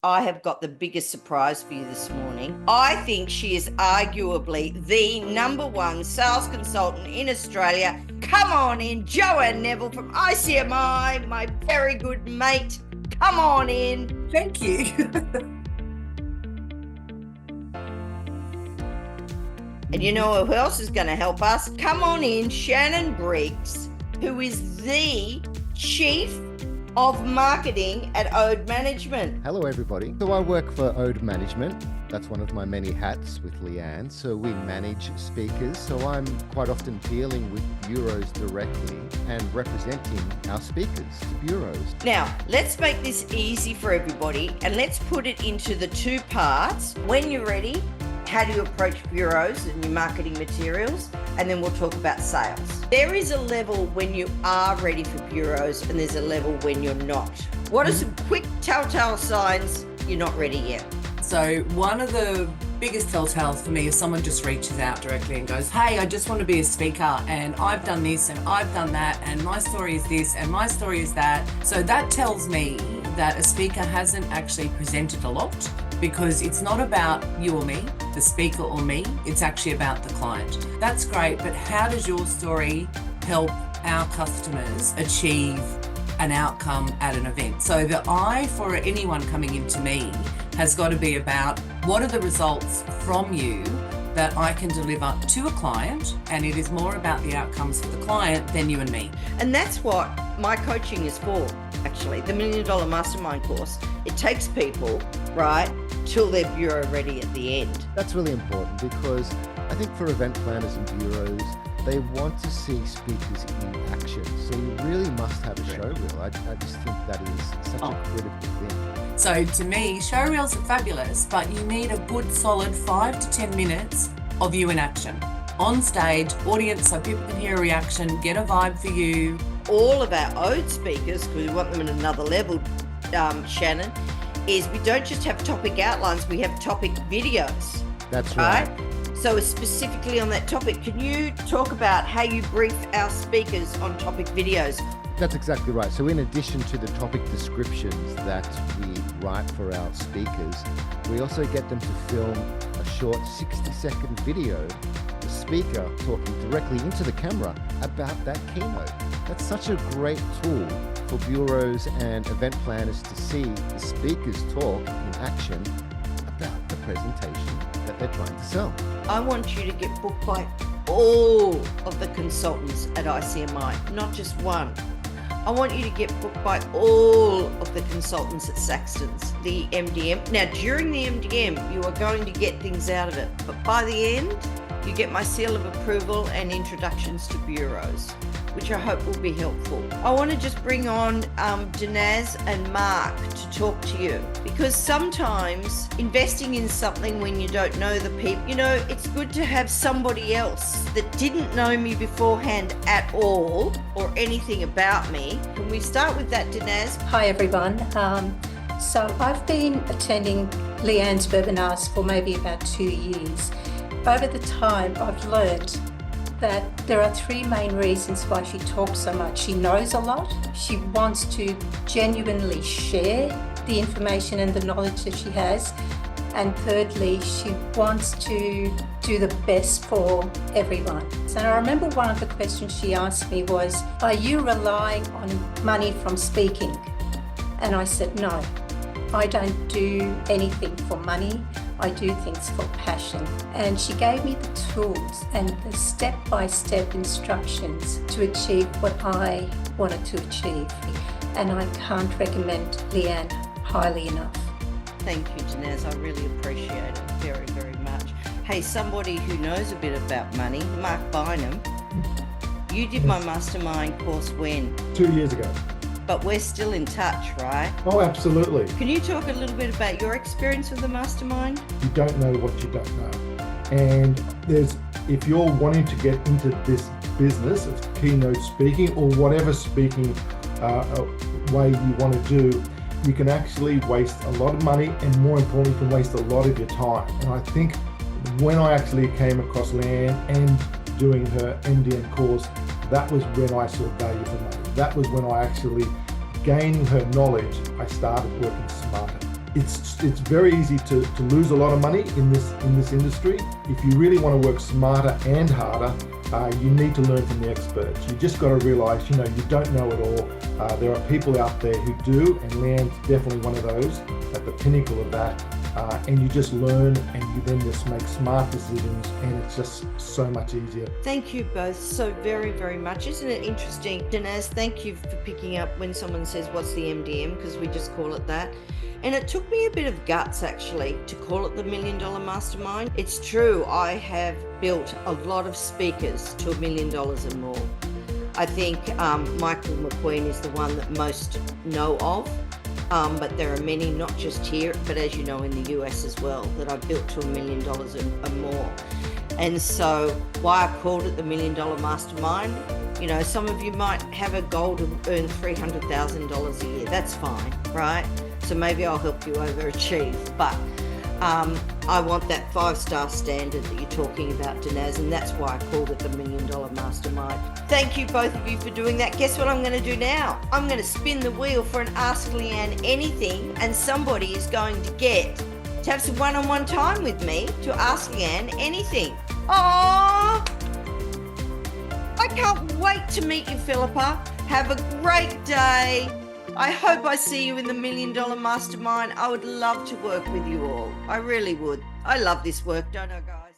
I have got the biggest surprise for you this morning. I think she is arguably the number one sales consultant in Australia. Come on in, Joanne Neville from ICMI, my very good mate. Come on in. Thank you. And you know who else is going to help us? Come on in, Shannon Briggs, who is the Chief of Marketing at Ode Management. Hello everybody. So I work for Ode Management. That's one of my many hats with Leanne. So we manage speakers. So I'm quite often dealing with bureaus directly and representing our speakers to bureaus. Now, let's make this easy for everybody and let's put it into the two parts. When you're ready, how do you approach bureaus and your marketing materials? And then we'll talk about sales. There is a level when you are ready for bureaus and there's a level when you're not. What are some quick telltale signs you're not ready yet? So one of the biggest telltales for me is someone just reaches out directly and goes, hey, I just want to be a speaker and I've done this and I've done that and my story is this and my story is that. So that tells me that a speaker hasn't actually presented a lot, because it's not about you or me, the speaker or me, it's actually about the client. That's great, but how does your story help our customers achieve an outcome at an event? So the I for anyone coming into me has got to be about what are the results from you that I can deliver to a client, and it is more about the outcomes for the client than you and me. And that's what my coaching is for, actually. The $1 Million Mastermind course. It takes people, right, till they're bureau ready at the end. That's really important because I think for event planners and bureaus, they want to see speakers in action. So you really must have a showreel. I just think that is such a critical thing. So to me, showreels are fabulous, but you need a good solid 5 to 10 minutes of you in action. On stage, audience, so people can hear a reaction, get a vibe for you. All of our Ode speakers, because we want them at another level, Shannon, is we don't just have topic outlines, we have topic videos. That's right. So specifically on that topic, can you talk about how you brief our speakers on topic videos? That's exactly right. So in addition to the topic descriptions that we write for our speakers, we also get them to film a short 60-second video, the speaker talking directly into the camera about that keynote. That's such a great tool for bureaus and event planners to see the speakers talk in action about the presentation that they're trying to sell. I want you to get booked by all of the consultants at ICMI, not just one. I want you to get booked by all of the consultants at Saxton's, the MDM. Now, during the MDM, you are going to get things out of it, but by the end, you get my seal of approval and introductions to bureaus, which I hope will be helpful. I want to just bring on Dinaz and Mark to talk to you, because sometimes investing in something when you don't know the people, it's good to have somebody else that didn't know me beforehand at all or anything about me. Can we start with that, Dinaz? Hi everyone. So I've been attending Leanne's webinars for maybe about 2 years. Over the time, I've learned that there are 3 main reasons why she talks so much. She knows a lot. She wants to genuinely share the information and the knowledge that she has. And thirdly, she wants to do the best for everyone. So I remember one of the questions she asked me was, are you relying on money from speaking? And I said, no, I don't do anything for money. I do things for passion. And she gave me the tools and the step-by-step instructions to achieve what I wanted to achieve. And I can't recommend Leanne highly enough. Thank you, Dinaz. I really appreciate it very, very much. Hey, somebody who knows a bit about money, Mark Bynum, you did my mastermind course when? 2 years ago. But we're still in touch, right? Oh, absolutely. Can you talk a little bit about your experience with the mastermind? You don't know what you don't know. And if you're wanting to get into this business of keynote speaking or whatever speaking way you want to do, you can actually waste a lot of money, and more importantly, you can waste a lot of your time. And I think when I actually came across Leanne and doing her MDM course, that was when I saw value for money. That was when I actually, gaining her knowledge, I started working smarter. it's very easy to lose a lot of money in this industry. If you really want to work smarter and harder, you need to learn from the experts. You just got to realize, you don't know it all. There are people out there who do, and Leanne's definitely one of those at the pinnacle of that. And you just learn, and you then just make smart decisions, and it's just so much easier. Thank you both so very, very much. Isn't it interesting? Danaz, thank you for picking up when someone says, what's the MDM? Because we just call it that. And it took me a bit of guts, actually, to call it the $1 Million Mastermind. It's true, I have built a lot of speakers to $1 million and more. I think Michael McQueen is the one that most know of. But there are many, not just here, but as you know, in the US as well, that I've built to $1 million and more. And so why I called it the $1 Million Mastermind, some of you might have a goal to earn $300,000 a year. That's fine, right? So maybe I'll help you overachieve. But I want that 5-star standard that you're talking about, Danaz, and that's why I called it the $1 Million Mastermind. Thank you, both of you, for doing that. Guess what I'm going to do now? I'm going to spin the wheel for an Ask Leanne Anything, and somebody is going to get to have some one-on-one time with me to ask Leanne anything. Aww! I can't wait to meet you, Philippa. Have a great day. I hope I see you in the $1 Million Mastermind. I would love to work with you all. I really would. I love this work, don't I, guys?